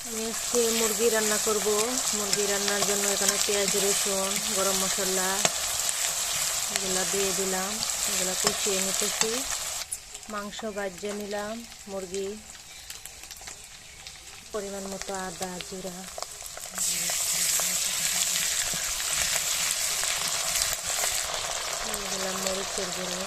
আমি আজকে মুরগি রান্না করব। মুরগি রান্নার জন্য এখানে পেঁয়াজ, রসুন, গরম মশলা এগুলো দিয়ে দিলাম। এগুলো কষিয়ে নিতেছি। মাংস ভাজিয়ে নিলাম। মুরগি, পরিমাণ মতো আদা, জিরা, দিলাম মরিচের গুঁড়ো,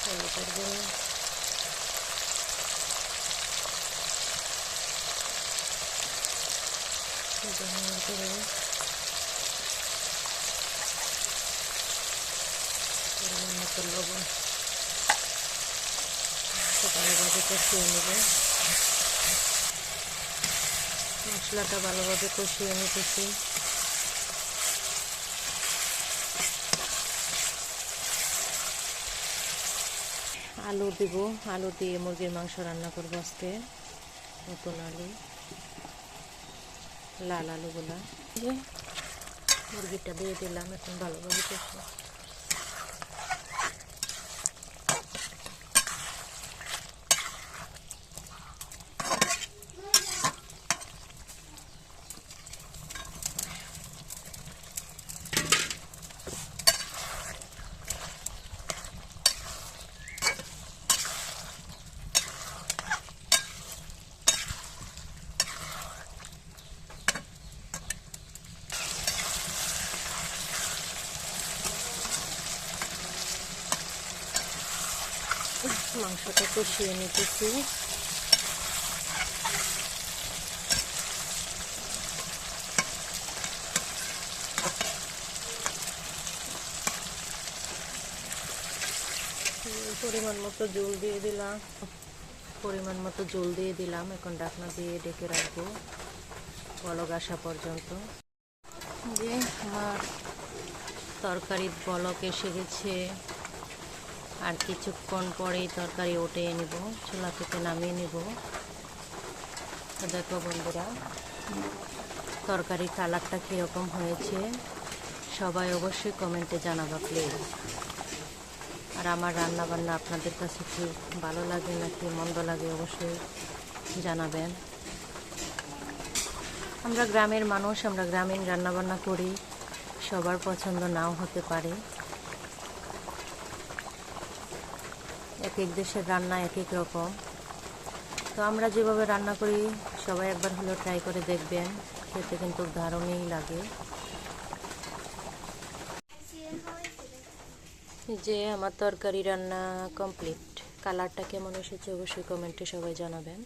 হলুদের গুঁড়ো, ধনিয়ার গুঁড়ো, পরিমাণ মতো লবণ। ভালোভাবে কষিয়ে নেব। মশলাটা ভালোভাবে কষিয়ে নিতেছি। আলু দেব। আলু দিয়ে মুরগির মাংস রান্না করবো আজকে। নতুন আলু, লাল আলুগুলা মুরগিটা দিয়ে দিলাম। এখন ভালোভাবে কষিয়ে মাংসটা কষিয়ে নিতেছি। পরিমাণ মতো জল দিয়ে দিলাম। এখন ঢাকনা দিয়ে ডেকে রাখবো বলক আসা পর্যন্ত। যে আমার তরকারির বলক এসে গেছে। আর কিছুক্ষণ পরেই তরকারি উঠিয়ে নিব, চুলা থেকে নামিয়ে নিব। তো দেখো বন্ধুরা, তরকারির কালারটা কীরকম হয়েছে সবাই অবশ্যই কমেন্টে জানাবা প্লিজ। আর আমার রান্না বান্না আপনাদের কাছে কি ভালো লাগে নাকি মন্দ লাগে অবশ্যই জানাবেন। আমরা গ্রামের মানুষ, আমরা গ্রামীণ রান্নাবান্না করি। সবার পছন্দ নাও হতে পারে। এক এক দেশের রান্না এক এক রকম। তো আমরা যেভাবে রান্না করি সবাই একবার হলেও ট্রাই করে দেখবেন। খেতে কিন্তু দারুণই লাগে। যে আমার তরকারি রান্না কমপ্লিট। কালারটা কেমন এসেছে অবশ্যই কমেন্টে সবাই জানাবেন।